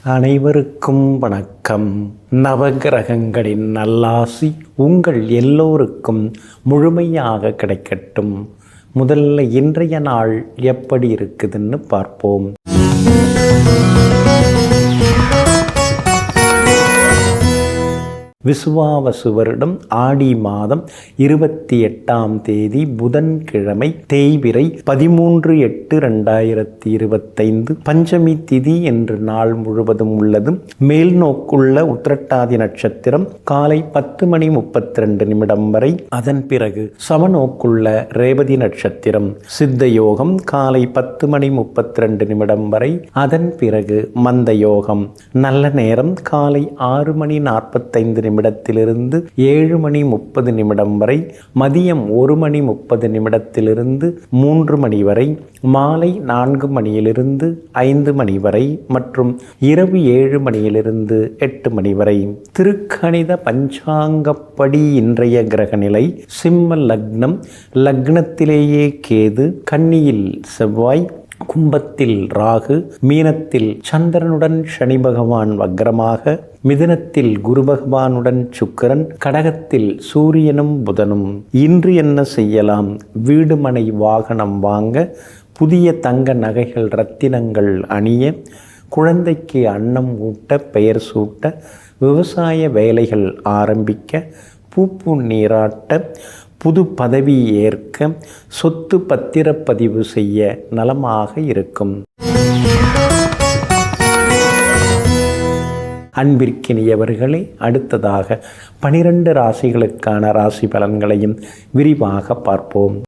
அனைவருக்கும் வணக்கம். நவகிரகங்களின் நல்லாசி உங்கள் எல்லோருக்கும் முழுமையாக கிடைக்கட்டும். முதல்ல இன்றைய நாள் எப்படி இருக்குதுன்னு பார்ப்போம். விசுவாவசு வருடம் ஆடி மாதம் 28ஆம் தேதி புதன்கிழமை, தேய்பிறை 13/8/2025 பஞ்சமி திதி என்று நாள் முழுவதும் உள்ளது. மேல் நோக்குள்ள உத்திரட்டாதி நட்சத்திரம் காலை 10:32 வரை, அதன் பிறகு சமநோக்குள்ள ரேவதி நட்சத்திரம் சித்த யோகம் காலை 10:32 வரை, அதன் பிறகு மந்த யோகம். நல்ல நேரம் காலை 6:45 நிமிடத்திலிருந்து 7:30 வரை, மதியம் 1:30 3 மணி வரை, மாலை 4 மணியிலிருந்து 5 மணி வரை மற்றும் இரவு 7 மணியிலிருந்து 8 மணி வரை. திருக்கணித பஞ்சாங்கப்படி இன்றைய கிரகநிலை சிம்ம லக்னம், லக்னத்திலேயே கேது, கன்னியில் செவ்வாய், கும்பத்தில் ராகு, மீனத்தில் சந்திரனுடன் சனி பகவான் வக்ரமாக, மிதுனத்தில் குரு பகவானுடன் சுக்கிரன், கடகத்தில் சூரியனும் புதனும். இன்று என்ன செய்யலாம்? வீடு மனை வாகனம் வாங்க, புதிய தங்க நகைகள் ரத்தினங்கள் அணிய, குழந்தைக்கு அன்னம் ஊட்ட, பெயர் சூட்ட, விவசாய வேலைகள் ஆரம்பிக்க, பூப்பு நீராட்ட, புது பதவி ஏற்க, சொத்து பத்திரப்பதிவு செய்ய நலமாக இருக்கும். அன்பிற்கினியவர்களே, அடுத்ததாக 12 ராசிகளுக்கான ராசி பலன்களையும் விரிவாக பார்ப்போம்.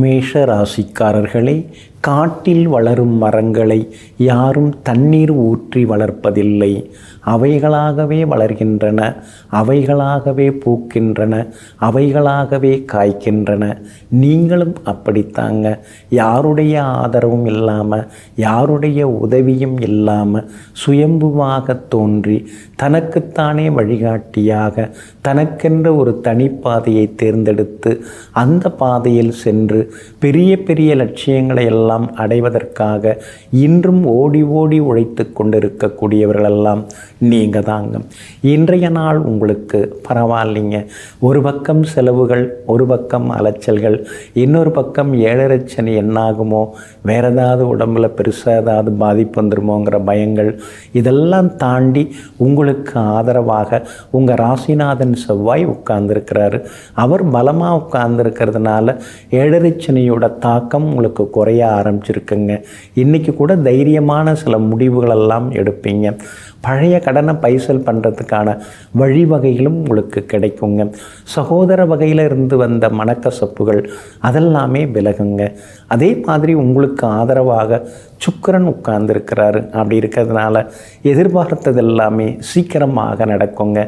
மேஷ ராசிக்காரர்களே, காட்டில் வளரும் மரங்களை யாரும் தண்ணீர் ஊற்றி வளர்ப்பதில்லை. அவைகளாகவே வளர்கின்றன, அவைகளாகவே பூக்கின்றன, அவைகளாகவே காய்க்கின்றன. நீங்களும் அப்படித்தாங்க. யாருடைய ஆதரவும் இல்லாமல், யாருடைய உதவியும் இல்லாமல் சுயம்புவாக தோன்றி தனக்குத்தானே வழிகாட்டியாக தனக்கென்ற ஒரு தனிப்பாதையை தேர்ந்தெடுத்து அந்த பாதையில் சென்று பெரிய பெரிய லட்சியங்களை எல்லாம் அடைவதற்காக இன்றும் ஓடி ஓடி உழைத்து கொண்டிருக்கக்கூடியவர்களெல்லாம் நீங்கள் தாங்க. இன்றைய நாள் உங்களுக்கு பரவாயில்லைங்க. ஒரு பக்கம் செலவுகள், ஒரு பக்கம் அலைச்சல்கள், இன்னொரு பக்கம் 7.5 சனி என்னாகுமோ, வேறு ஏதாவது உடம்பில் பெருசாக ஏதாவது பாதிப்பு வந்துருமோங்கிற பயங்கள், இதெல்லாம் தாண்டி உங்களுக்கு ஆதரவாக உங்கள் ராசிநாதன் செவ்வாய் உட்கார்ந்துருக்கிறாரு. அவர் பலமாக உட்கார்ந்துருக்கிறதுனால 7.5 சனியோட தாக்கம் உங்களுக்கு குறைய ஆரம்பிச்சிருக்குங்க. இன்றைக்கி கூட தைரியமான சில முடிவுகளெல்லாம் எடுப்பீங்க. பழைய கடனை பைசல் பண்ணுறதுக்கான வழிவகைகளும் உங்களுக்கு கிடைக்குங்க. சகோதர வகையில் இருந்து வந்த மனக்கசப்புகள் அதெல்லாமே விலகுங்க. அதே மாதிரி உங்களுக்கு ஆதரவாக சுக்கிரன் உட்கார்ந்துருக்கிறாரு. அப்படி இருக்கிறதுனால எதிர்பார்த்தது எல்லாமே சீக்கிரமாக நடக்குங்க.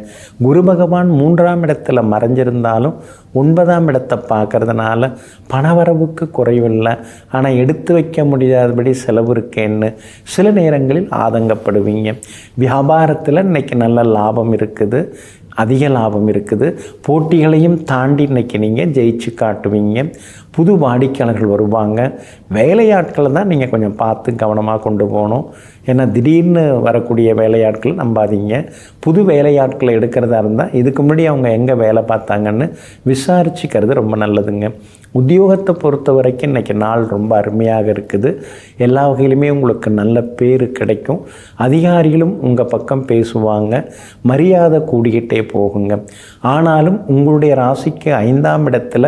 குரு பகவான் 3ஆம் இடத்துல மறைஞ்சிருந்தாலும் 9ஆம் இடத்தை பார்க்கறதுனால பணவரவுக்கு குறைவில்லை. ஆனால் எடுத்து வைக்க முடியாதபடி செலவு இருக்கேன்னு சில நேரங்களில் ஆதங்கப்படுவீங்க. வியாபாரத்தில் இன்றைக்கி நல்ல லாபம் இருக்குது, அதிக லாபம் இருக்குது. போட்டிகளையும் தாண்டி இன்றைக்கி நீங்கள் ஜெயிச்சு காட்டுவீங்க. புது வாடிக்கையாளர்கள் வருவாங்க. வேலையாட்களை தான் நீங்கள் கொஞ்சம் பார்த்து கவனமாக கொண்டு போகணும். ஏன்னா திடீர்னு வரக்கூடிய வேலையாட்களை நம்பாதீங்க. புது வேலையாட்களை எடுக்கிறதா இருந்தால் இதுக்கு முன்னாடி அவங்க எங்கே வேலை பார்த்தாங்கன்னு விசாரிச்சுக்கிறது ரொம்ப நல்லதுங்க. உத்தியோகத்தை பொறுத்த வரைக்கும் இன்றைக்கி நாள் ரொம்ப அருமையாக இருக்குது. எல்லா வகையிலுமே உங்களுக்கு நல்ல பேர் கிடைக்கும். அதிகாரிகளும் உங்கள் பக்கம் பேசுவாங்க. மரியாதை கூடிக்கிட்டே போகுங்க. ஆனாலும் உங்களுடைய ராசிக்கு 5ஆம் இடத்துல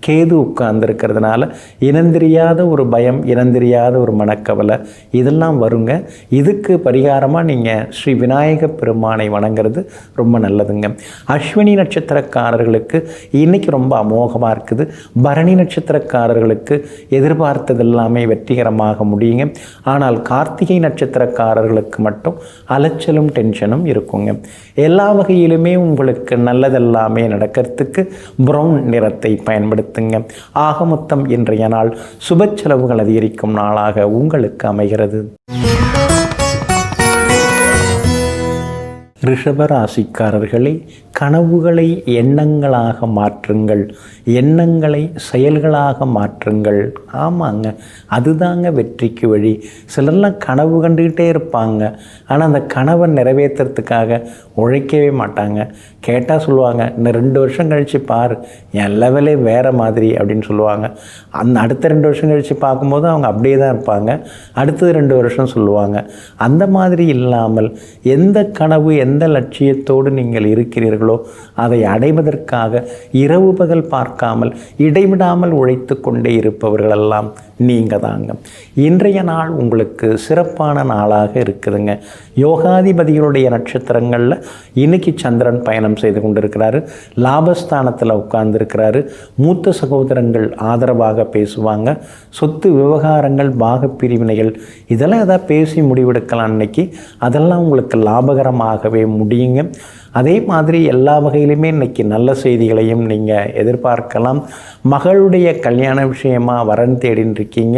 கேது உட்கார்ந்துருக்கிறதுனால இனந்தெரியாத ஒரு பயம், இனந்தெரியாத ஒரு மனக்கவலை இதெல்லாம் வருங்க. இதுக்கு பரிகாரமாக நீங்கள் ஸ்ரீ விநாயக பெருமானை வணங்குறது ரொம்ப நல்லதுங்க. அஸ்வினி நட்சத்திரக்காரர்களுக்கு இன்றைக்கி ரொம்ப அமோகமாக இருக்குது. பரணி நட்சத்திரக்காரர்களுக்கு எதிர்பார்த்தது எல்லாமே வெற்றிகரமாக முடியுங்க. ஆனால் கார்த்திகை நட்சத்திரக்காரர்களுக்கு மட்டும் அலைச்சலும் டென்ஷனும் இருக்குங்க. எல்லா வகையிலுமே உங்களுக்கு நல்லதெல்லாமே நடக்கிறதுக்கு ப்ரௌன் நிறத்தை பயன்படுத்துங்க. ஆக மொத்தம் இன்றைய நாள் சுப செலவுகள் அதிகரிக்கும் நாளாக உங்களுக்கு அமைகிறது. ரிஷப ராசிக்காரர்களே, கனவுகளை எண்ணங்களாக மாற்றுங்கள், எண்ணங்களை செயல்களாக மாற்றுங்கள். ஆமாங்க, அதுதாங்க வெற்றிக்கு வழி. சிலர்லாம் கனவு கண்டுக்கிட்டே இருப்பாங்க, ஆனால் அந்த கனவை நிறைவேற்றுறதுக்காக உழைக்கவே மாட்டாங்க. கேட்டால் சொல்லுவாங்க, இன்னும் 2 வருஷம் கழித்து பார், என் லெவலே வேறு மாதிரி அப்படின்னு சொல்லுவாங்க. அந்த அடுத்த 2 வருஷம் கழித்து பார்க்கும்போது அவங்க அப்படியே தான் இருப்பாங்க. அடுத்தது 2 வருஷம் சொல்லுவாங்க. அந்த மாதிரி இல்லாமல் எந்த கனவு எந்த லட்சியத்தோடு நீங்கள் இருக்கிறீர்களோ அதை அடைவதற்காக இரவு பகல் பார்க்காமல் இடைவிடாமல் உழைத்து கொண்டே இருப்பவர்களெல்லாம் நீங்கள் தாங்க. இன்றைய நாள் உங்களுக்கு சிறப்பான நாளாக இருக்குதுங்க. யோகாதிபதிகளுடைய நட்சத்திரங்களில் இன்னைக்கு சந்திரன் பயணம் செய்து கொண்டிருக்கிறாரு. லாபஸ்தானத்தில் உட்கார்ந்துருக்கிறாரு. மூத்த சகோதரங்கள் ஆதரவாக பேசுவாங்க. சொத்து விவகாரங்கள் பாகப்பிரிவினைகள் இதெல்லாம் எதாவது பேசி முடிவெடுக்கலாம். இன்னைக்கு அதெல்லாம் உங்களுக்கு லாபகரமாகவே முடியுங்க. அதே மாதிரி எல்லா வகையிலுமே இன்றைக்கி நல்ல செய்திகளையும் நீங்கள் எதிர்பார்க்கலாம். மகளுடைய கல்யாண விஷயமாக வரன் தேடின்னு இருக்கீங்க.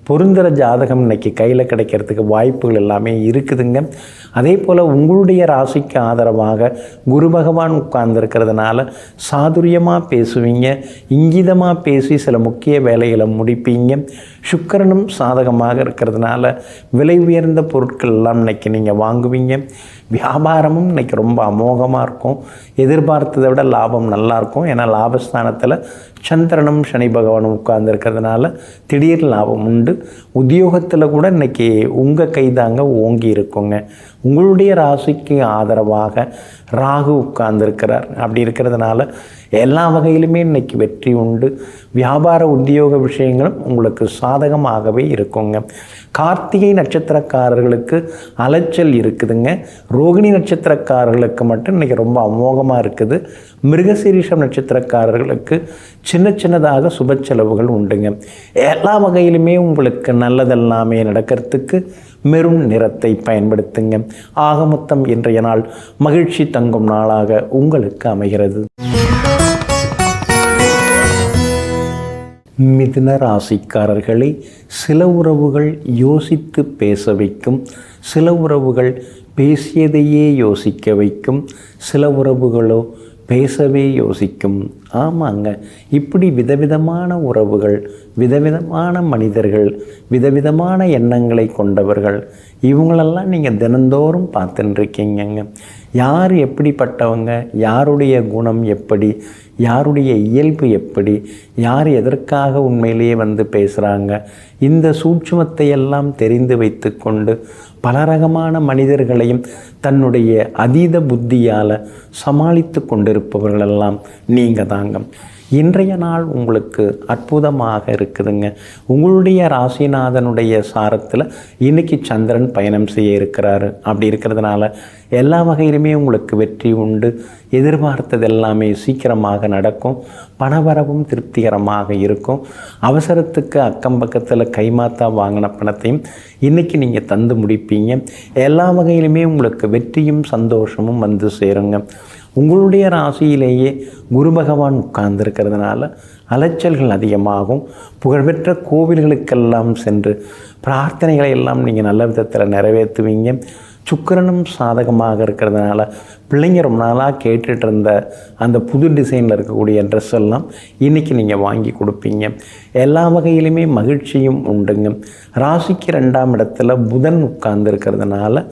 பொருந்துகிற ஜாதகம் இன்றைக்கி கையில் கிடைக்கிறதுக்கு வாய்ப்புகள் எல்லாமே இருக்குதுங்க. அதே போல் உங்களுடைய ராசிக்கு ஆதரவாக குரு பகவான் உட்கார்ந்துருக்கிறதுனால சாதுரியமாக பேசுவீங்க, இங்கிதமாக பேசி சில முக்கிய வேலைகளை முடிப்பீங்க. சுக்கிரனும் சாதகமாக இருக்கிறதுனால விலை உயர்ந்த பொருட்கள் எல்லாம் இன்றைக்கி நீங்கள் வாங்குவீங்க. வியாபாரமும் இன்றைக்கி ரொம்ப அமோகமாக இருக்கும். எதிர்பார்த்ததை விட லாபம் நல்லாயிருக்கும். ஏன்னா லாபஸ்தானத்தில் சந்திரனும் சனி பகவானும் உட்கார்ந்துருக்கிறதுனால திடீர் லாபம் உண்டு. உத்தியோகத்தில் கூட இன்றைக்கி உங்கள் கைதாங்க ஓங்கி இருக்குங்க. உங்களுடைய ராசிக்கு ஆதரவாக ராகு உட்கார்ந்துருக்கிறார். அப்படி இருக்கிறதுனால எல்லா வகையிலுமே இன்றைக்கி வெற்றி உண்டு. வியாபார உத்தியோக விஷயங்களும் உங்களுக்கு சாதகமாகவே இருக்குங்க. கார்த்திகை நட்சத்திரக்காரர்களுக்கு அலைச்சல் இருக்குதுங்க. ரோகிணி நட்சத்திரக்காரர்களுக்கு மட்டும் இன்றைக்கி ரொம்ப அமோகமாக இருக்குது. மிருகசீரிஷம் நட்சத்திரக்காரர்களுக்கு சின்ன சின்னதாக சுப செலவுகள் உண்டுங்க. எல்லா வகையிலுமே உங்களுக்கு நல்லதெல்லாமே நடக்கிறதுக்கு மெரூன் நிறத்தை பயன்படுத்துங்க. ஆக மொத்தம் இன்றைய நாள் மகிழ்ச்சி தங்கும் நாளாக உங்களுக்கு அமைகிறது. மிதுன ராசிக்காரர்களை, சில உறவுகள் யோசித்து பேச வைக்கும், சில உறவுகள் பேசியதையே யோசிக்க வைக்கும், சில உறவுகளோ பேசவே யோசிக்கும். ஆமாங்க, இப்படி விதவிதமான உறவுகள், விதவிதமான மனிதர்கள், விதவிதமான எண்ணங்களை கொண்டவர்கள், இவங்களெல்லாம் நீங்கள் தினந்தோறும் பார்த்துட்டுருக்கீங்க. யார் எப்படிப்பட்டவங்க, யாருடைய குணம் எப்படி, யாருடைய இயல்பு எப்படி, யார் எதற்காக உண்மையிலேயே வந்து பேசுகிறாங்க, இந்த சூட்சுமத்தை எல்லாம் தெரிந்து வைத்து கொண்டு பல ரகமான மனிதர்களையும் தன்னுடைய அதீத புத்தியால் சமாளித்து கொண்டிருப்பவர்களெல்லாம் நீங்கள் தாங்க. இன்றைய நாள் உங்களுக்கு அற்புதமாக இருக்குதுங்க. உங்களுடைய ராசிநாதனுடைய சாரத்தில் இன்றைக்கி சந்திரன் பயணம் செய்ய இருக்கிறாரு. அப்படி இருக்கிறதுனால எல்லா வகையிலுமே உங்களுக்கு வெற்றி உண்டு. எதிர்பார்த்தது எல்லாமே சீக்கிரமாக நடக்கும். பணவரவும் திருப்திகரமாக இருக்கும். அவசரத்துக்கு அக்கம் பக்கத்தில் கைமாத்தா வாங்கின பணத்தையும் இன்றைக்கி நீங்கள் தந்து முடிப்பீங்க. எல்லா வகையிலுமே உங்களுக்கு வெற்றியும் சந்தோஷமும் வந்து சேருங்க. உங்களுடைய ராசியிலேயே குரு பகவான் உட்கார்ந்துருக்கிறதுனால அலைச்சல்கள் அதிகமாகும். புகழ்பெற்ற கோவில்களுக்கெல்லாம் சென்று பிரார்த்தனைகளை எல்லாம் நீங்கள் நல்ல விதத்தில் நிறைவேற்றுவீங்க. சுக்கிரனும் சாதகமாக இருக்கிறதுனால பிள்ளைங்க ரொம்ப நாளாக கேட்டுட்டு இருந்த அந்த புது டிசைனில் இருக்கக்கூடிய ட்ரெஸ் எல்லாம் இன்றைக்கி நீங்கள் வாங்கி கொடுப்பீங்க. எல்லா வகையிலுமே மகிழ்ச்சியும் உண்டுங்க. ராசிக்கு 2ஆம் இடத்துல புதன் உட்கார்ந்து இருக்கிறதுனால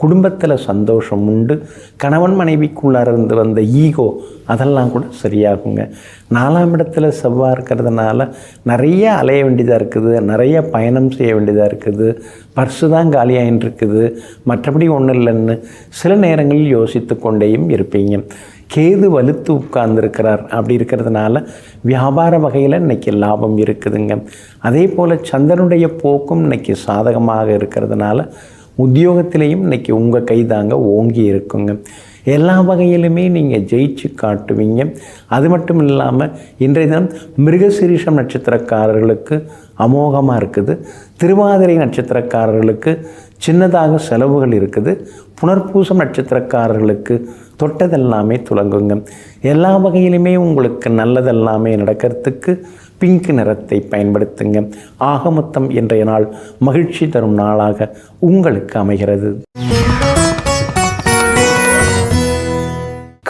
குடும்பத்தில் சந்தோஷம் உண்டு. கணவன் மனைவிக்குள்ளார இருந்து வந்த ஈகோ அதெல்லாம் கூட சரியாகுங்க. 4ஆம் இடத்துல செவ்வாய் இருக்கிறதுனால நிறைய அலைய வேண்டியதாக இருக்குது, நிறைய பயணம் செய்ய வேண்டியதாக இருக்குது, பர்ஸு தான் காலியாகின்னு இருக்குது, மற்றபடி ஒன்றும் இல்லைன்னு சில நேரங்களில் யோசித்து கொண்டேயும் இருப்பீங்க. கேது வலுத்து உட்கார்ந்துருக்கிறார். அப்படி இருக்கிறதுனால வியாபார வகையில் இன்றைக்கி லாபம் இருக்குதுங்க. அதே போல் சந்திரனுடைய போக்கும் இன்றைக்கி சாதகமாக இருக்கிறதுனால உத்தியோகத்திலையும் இன்றைக்கி உங்கள் கைதாங்க ஓங்கி இருக்குங்க. எல்லா வகையிலுமே நீங்கள் ஜெயிச்சு காட்டுவீங்க. அது மட்டும் இல்லாமல் இன்றைய தினம் மிருகசீரிஷம் நட்சத்திரக்காரர்களுக்கு அமோகமாக இருக்குது. திருவாதிரை நட்சத்திரக்காரர்களுக்கு சின்னதாக செலவுகள் இருக்குது. புனர்பூசம் நட்சத்திரக்காரர்களுக்கு தொட்டதெல்லாமே துலங்குங்க. எல்லா வகையிலுமே உங்களுக்கு நல்லதெல்லாமே நடக்கிறதுக்கு பிங்க் நிறத்தை பயன்படுத்துங்க. ஆக மொத்தம் இன்றைய நாள் மகிழ்ச்சி தரும் நாளாக உங்களுக்கு அமைகிறது.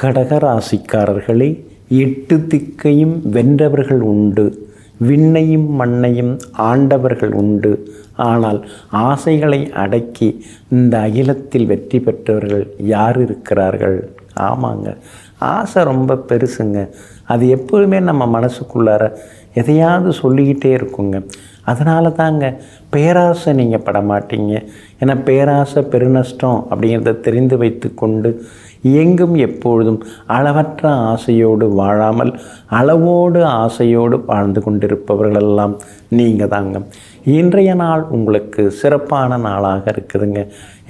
கடகராசிக்காரர்களே, 8 திக்கையும் வென்றவர்கள் உண்டு, விண்ணையும் மண்ணையும் ஆண்டவர்கள் உண்டு. ஆனால் ஆசைகளை அடக்கி இந்த அகிலத்தில் வெற்றி பெற்றவர்கள் யார் இருக்கிறார்கள்? ஆமாங்க, ஆசை ரொம்ப பெருசுங்க. அது எப்போதுமே நம்ம மனசுக்குள்ளார எதையாவது சொல்லிக்கிட்டே இருக்குங்க. அதனால தாங்க பேராசை நீங்கள் படமாட்டீங்க. ஏன்னா பேராசை பெருநஷ்டம் அப்படிங்கிறத தெரிந்து வைத்து கொண்டு எங்கும் எப்பொழுதும் அளவற்ற ஆசையோடு வாழாமல் அளவோடு ஆசையோடு வாழ்ந்து கொண்டிருப்பவர்களெல்லாம் நீங்கள் தாங்க. இன்றைய நாள் உங்களுக்கு சிறப்பான நாளாக இருக்குதுங்க.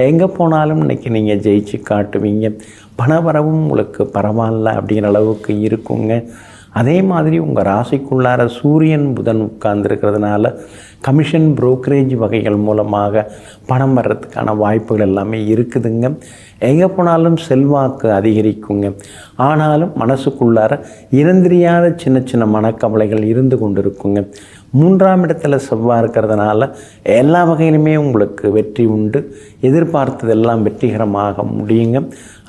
எங்கே போனாலும் இன்றைக்கி நீங்கள் ஜெயிச்சு காட்டுவீங்க. பணவரவும் உங்களுக்கு பரவாயில்ல அப்படிங்கிற அளவுக்கு இருக்குங்க. அதே மாதிரி உங்கள் ராசிக்குள்ளார சூரியன் புதன் உட்கார்ந்துருக்கிறதுனால கமிஷன் புரோக்கரேஜ் வகைகள் மூலமாக பணம் வர்றதுக்கான வாய்ப்புகள் எல்லாமே இருக்குதுங்க. எங்கே போனாலும் செல்வாக்கு அதிகரிக்குங்க. ஆனாலும் மனசுக்குள்ளார இனந்தெரியாத சின்ன சின்ன மனக்கவலைகள் இருந்து கொண்டு இருக்குங்க. 3ஆம் இடத்துல செவ்வாய் இருக்கிறதுனால எல்லா வகையிலுமே உங்களுக்கு வெற்றி உண்டு. எதிர்பார்த்ததெல்லாம் வெற்றிகரமாக முடியுங்க.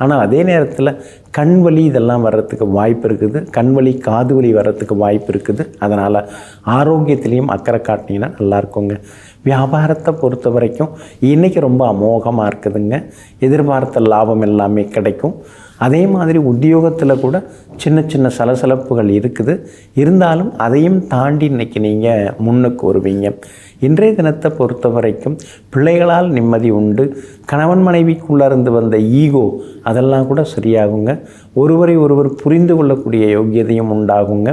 ஆனால் அதே நேரத்தில் கண்வலி இதெல்லாம் வர்றதுக்கு வாய்ப்பு இருக்குது. கண்வலி காது வலி வர்றதுக்கு வாய்ப்பு இருக்குது. அதனால் ஆரோக்கியத்திலையும் அக்கறை காட்டினீங்கன்னா நல்லா இருக்குங்க. வியாபாரத்தை பொறுத்த வரைக்கும் இன்றைக்கி ரொம்ப அமோகமாக இருக்குதுங்க. எதிர்பார்த்த லாபம் எல்லாமே கிடைக்கும். அதே மாதிரி உத்தியோகத்தில் கூட சின்ன சின்ன சலசலப்புகள் இருக்குது. இருந்தாலும் அதையும் தாண்டி இன்றைக்கி நீங்கள் முன்னுக்கு வருவீங்க. இன்றைய தினத்தை பொறுத்த வரைக்கும் பிள்ளைகளால் நிம்மதி உண்டு. கணவன் மனைவிக்குள்ளேருந்து வந்த ஈகோ அதெல்லாம் கூட சரியாகுங்க. ஒருவரை ஒருவர் புரிந்து கொள்ளக்கூடிய யோக்கியதையும் உண்டாகுங்க.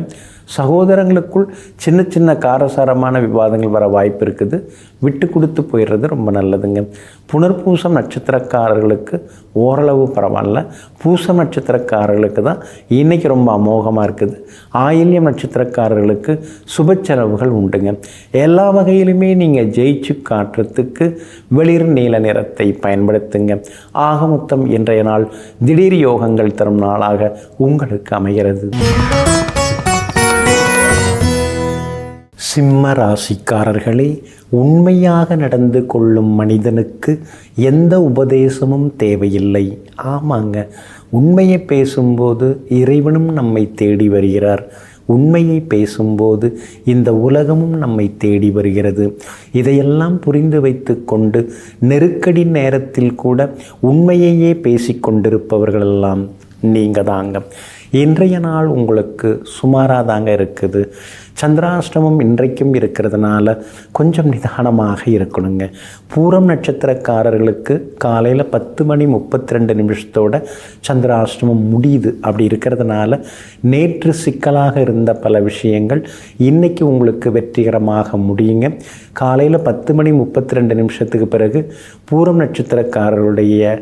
சகோதரங்களுக்குள் சின்ன சின்ன காரசாரமான விவாதங்கள் வர வாய்ப்பு இருக்குது. விட்டு கொடுத்து போயிடுறது ரொம்ப நல்லதுங்க. புனர்பூசம் நட்சத்திரக்காரர்களுக்கு ஓரளவு பரவாயில்ல. பூசம் நட்சத்திரக்காரர்களுக்கு தான் இன்றைக்கி ரொம்ப அமோகமாக இருக்குது. ஆயில்யம் நட்சத்திரக்காரர்களுக்கு சுப செலவுகள் உண்டுங்க. எல்லா வகையிலுமே நீங்கள் ஜெயிச்சு காட்டுறதுக்கு வெளிர் நீல நிறத்தை பயன்படுத்துங்க. ஆக மொத்தம் இன்றைய நாள் திடீர் யோகங்கள் தரும் நாளாக உங்களுக்கு அமைகிறது. சிம்ம ராசிக்காரர்களே, உண்மையாக நடந்து கொள்ளும் மனிதனுக்கு எந்த உபதேசமும் தேவையில்லை. ஆமாங்க, உண்மையை பேசும்போது இறைவனும் நம்மை தேடி வருகிறார். உண்மையை பேசும்போது இந்த உலகமும் நம்மை தேடி வருகிறது. இதையெல்லாம் புரிந்து வைத்து கொண்டு நெருக்கடி நேரத்தில் கூட உண்மையையே பேசிக்கொண்டிருப்பவர்களெல்லாம் நீங்கள் தாங்க. இன்றைய நாள் உங்களுக்கு சுமாராக தாங்க இருக்குது. சந்திராஷ்டமம் இன்றைக்கும் இருக்கிறதுனால கொஞ்சம் நிதானமாக இருக்கணுங்க. பூரம் நட்சத்திரக்காரர்களுக்கு காலையில் 10:32 சந்திராஷ்டமம் முடியுது. அப்படி இருக்கிறதுனால நேற்று சிக்கலாக இருந்த பல விஷயங்கள் இன்றைக்கி உங்களுக்கு வெற்றிகரமாக முடியுங்க. காலையில் 10:32 பிறகு பூரம் நட்சத்திரக்காரர்களுடைய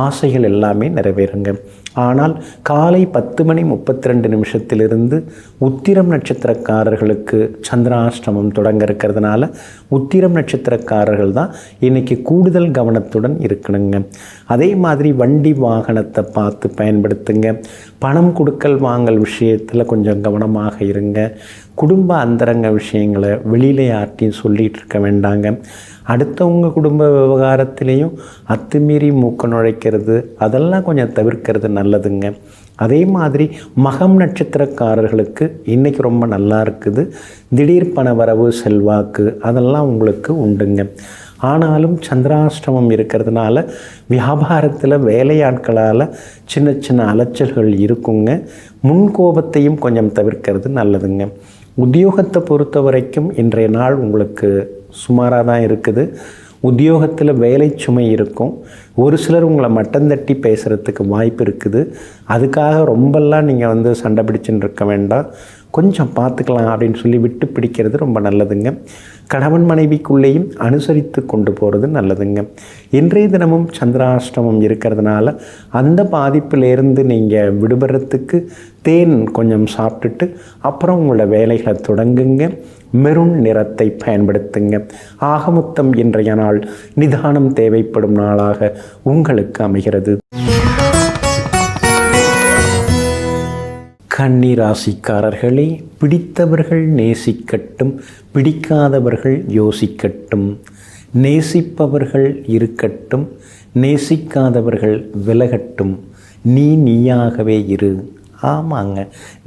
ஆசைகள் எல்லாமே நிறைவேறுங்க. ஆனால் காலை 10:32 உத்திரம் நட்சத்திரக்காரர்களுக்கு சந்திராஷ்டமம் தொடங்க இருக்கிறதுனால உத்திரம் நட்சத்திரக்காரர்கள் தான் இன்றைக்கி கூடுதல் கவனத்துடன் இருக்கணுங்க. அதே மாதிரி வண்டி வாகனத்தை பார்த்து பயன்படுத்துங்க. பணம் கொடுக்கல் வாங்கல் விஷயத்தில் கொஞ்சம் கவனமாக இருங்க. குடும்ப அந்தரங்க விஷயங்களை வெளியில் யார்ட்டையும் சொல்லிகிட்டு இருக்க வேண்டாங்க. அடுத்தவங்க குடும்ப விவகாரத்திலையும் அத்துமீறி மூக்க நுழைக்கிறது அதெல்லாம் கொஞ்சம் தவிர்க்கிறது நல்லதுங்க. அதே மாதிரி மகம் நட்சத்திரக்காரர்களுக்கு இன்றைக்கி ரொம்ப நல்லா இருக்குது. திடீர் பண வரவு செல்வாக்கு அதெல்லாம் உங்களுக்கு உண்டுங்க. ஆனாலும் சந்திராஷ்டமம் இருக்கிறதுனால வியாபாரத்தில் வேலையாட்களால் சின்ன சின்ன அலைச்சல்கள் இருக்குங்க. முன்கோபத்தையும் கொஞ்சம் தவிர்க்கிறது நல்லதுங்க. உத்தியோகத்தை பொறுத்த வரைக்கும் இன்றைய நாள் உங்களுக்கு சுமாராக தான் இருக்குது. உத்தியோகத்தில் வேலை சுமை இருக்கும். ஒரு சிலர் உங்களை மட்டம் தட்டி பேசுகிறதுக்கு வாய்ப்பு இருக்குது. அதுக்காக ரொம்பலாம் நீங்கள் சண்டை பிடிச்சுன்னு இருக்க வேண்டாம். கொஞ்சம் பார்த்துக்கலாம் அப்படின்னு சொல்லி விட்டு பிடிக்கிறது ரொம்ப நல்லதுங்க. கணவன் மனைவிக்குள்ளேயும் அனுசரித்து கொண்டு போகிறது நல்லதுங்க. இன்றைய தினமும் சந்திராஷ்டமம் இருக்கிறதுனால அந்த பாதிப்பிலேருந்து நீங்கள் விடுபடுறதுக்கு தேன் கொஞ்சம் சாப்பிட்டுட்டு அப்புறம் உங்களோட வேலைகளை தொடங்குங்க. மெரூன் நிறத்தை பயன்படுத்துங்க. ஆகமொத்தம் இன்றைய நாள் நிதானம் தேவைப்படும் நாளாக உங்களுக்கு அமைகிறது. கன்னி ராசிக்காரர்களே, பிடித்தவர்கள் நேசிக்கட்டும், பிடிக்காதவர்கள் யோசிக்கட்டும். நேசிப்பவர்கள் இருக்கட்டும், நேசிக்காதவர்கள் விலகட்டும். நீயாகவே இரு. ஆமாங்க,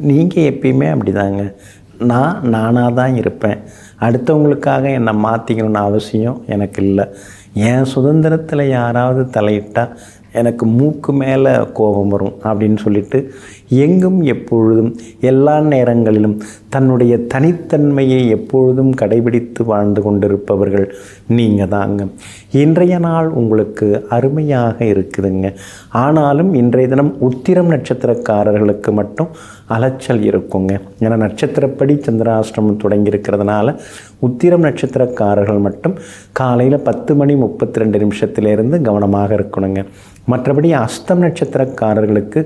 நீங்கள் எப்பயுமே அப்படிதாங்க. நான் நானாக தான் இருப்பேன். அடுத்தவங்களுக்காக என்னை மாற்றிக்கணும்னு அவசியம் எனக்கு இல்லை. என் சுதந்திரத்தில் யாராவது தலையிட்டால் எனக்கு மூக்கு மேலே கோபம் வரும் அப்படின்னு சொல்லிட்டு எங்கும் எப்பொழுதும் எல்லா நேரங்களிலும் தன்னுடைய தனித்தன்மையை எப்பொழுதும் கடைபிடித்து வாழ்ந்து கொண்டிருப்பவர்கள் நீங்கள் தாங்க. இன்றைய நாள் உங்களுக்கு அருமையாக இருக்குதுங்க. ஆனாலும் இன்றைய தினம் உத்திரம் நட்சத்திரக்காரர்களுக்கு மட்டும் அலைச்சல் இருக்குங்க. ஏன்னா நட்சத்திரப்படி சந்திராஷ்டிரமம் தொடங்கி இருக்கிறதுனால உத்திரம் நட்சத்திரக்காரர்கள் மட்டும் காலையில் 10:32 கவனமாக இருக்கணுங்க. மற்றபடி அஸ்தம் நட்சத்திரக்காரர்களுக்கு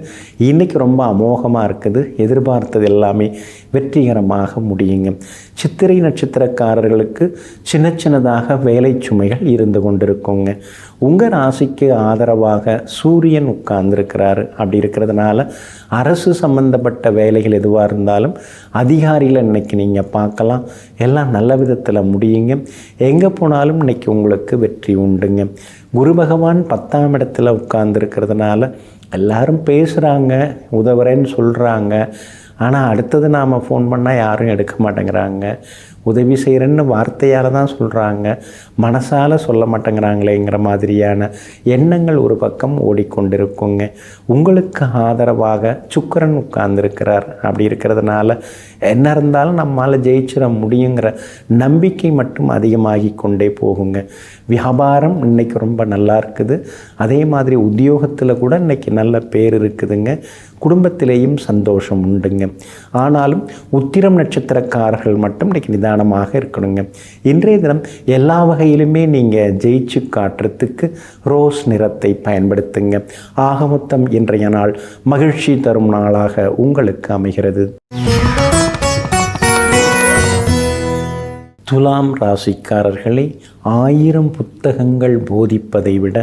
இன்றைக்கி ரொம்ப அமோகமாக இருக்குது. எதிர்பார்த்தது எல்லாமே வெற்றிகரமாக முடியுங்க. சித்திரை நட்சத்திரக்காரர்களுக்கு சின்ன சின்னதாக வேலை சுமைகள் இருந்து கொண்டிருக்குங்க. உங்கள் ராசிக்கு ஆதரவாக சூரியன் உட்கார்ந்துருக்கிறாரு. அப்படி இருக்கிறதுனால அரசு சம்பந்தப்பட்ட வேலைகள் எதுவாக இருந்தாலும் அதிகாரிகளை இன்றைக்கி நீங்கள் பார்க்கலாம். எல்லாம் நல்ல விதத்தில் முடியுங்க. எங்கே போனாலும் இன்றைக்கி உங்களுக்கு வெற்றி உண்டுங்க. குரு பகவான் 10ஆம் இடத்துல உட்கார்ந்துருக்கிறதுனால எல்லாரும் பேசுகிறாங்க, உதவுறேன்னு சொல்கிறாங்க. ஆனால் அடுத்தது நாம் ஃபோன் பண்ணால் யாரும் எடுக்க மாட்டேங்கிறாங்க. உதவி செய்கிறேன்னு வார்த்தையால் தான் சொல்கிறாங்க, மனசால் சொல்ல மாட்டேங்கிறாங்களேங்கிற மாதிரியான எண்ணங்கள் ஒரு பக்கம் ஓடிக்கொண்டிருக்குங்க. உங்களுக்கு ஆதரவாக சுக்கிரன் உட்கார்ந்துருக்கிறார். அப்படி இருக்கிறதுனால என்ன இருந்தாலும் நம்மால் ஜெயிச்சிட முடியுங்கிற நம்பிக்கை மட்டும் அதிகமாகி கொண்டே போகுங்க. வியாபாரம் இன்றைக்கி ரொம்ப நல்லா இருக்குது. அதே மாதிரி உத்தியோகத்தில் கூட இன்றைக்கி நல்ல பேர் இருக்குதுங்க. குடும்பத்திலேயும் சந்தோஷம் உண்டுங்க. ஆனாலும் உத்திரம் நட்சத்திரக்காரர்கள் மட்டும் இன்றைக்கி நிதானமாக இருக்கணுங்க. இன்றைய தினம் எல்லா வகையிலுமே நீங்கள் ஜெயிச்சு காட்டுறதுக்கு ரோஸ் நிறத்தை பயன்படுத்துங்க. ஆக மொத்தம் இன்றைய நாள் மகிழ்ச்சி தரும் நாளாக உங்களுக்கு அமைகிறது. துலாம் ராசிக்காரர்களை 1000 புத்தகங்கள் போதிப்பதை விட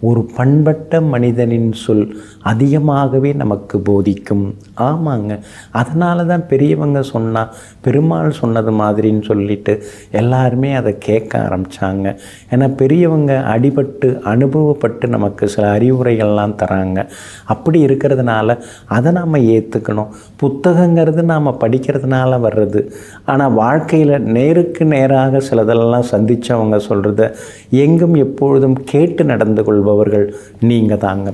ஒரு பண்பட்ட மனிதனின் சொல் அதிகமாகவே நமக்கு போதிக்கும். ஆமாங்க, அதனால தான் பெரியவங்க சொன்னால் பெருமாள் சொன்னது மாதிரின்னு சொல்லிட்டு எல்லாருமே அதை கேட்க ஆரம்பித்தாங்க. ஏன்னா பெரியவங்க அடிபட்டு அனுபவப்பட்டு நமக்கு சில அறிவுரைகள்லாம் தராங்க. அப்படி இருக்கிறதுனால அதை நாம் ஏற்றுக்கணும். புத்தகங்கிறது நாம் படிக்கிறதுனால வர்றது. ஆனால் வாழ்க்கையில் நேருக்கு நேராக சிலதெல்லாம் சந்தித்தவங்க சொல்கிறத எங்கும் எப்பொழுதும் கேட்டு நடந்து கொள்பவர்கள் நீங்கள் தாங்க.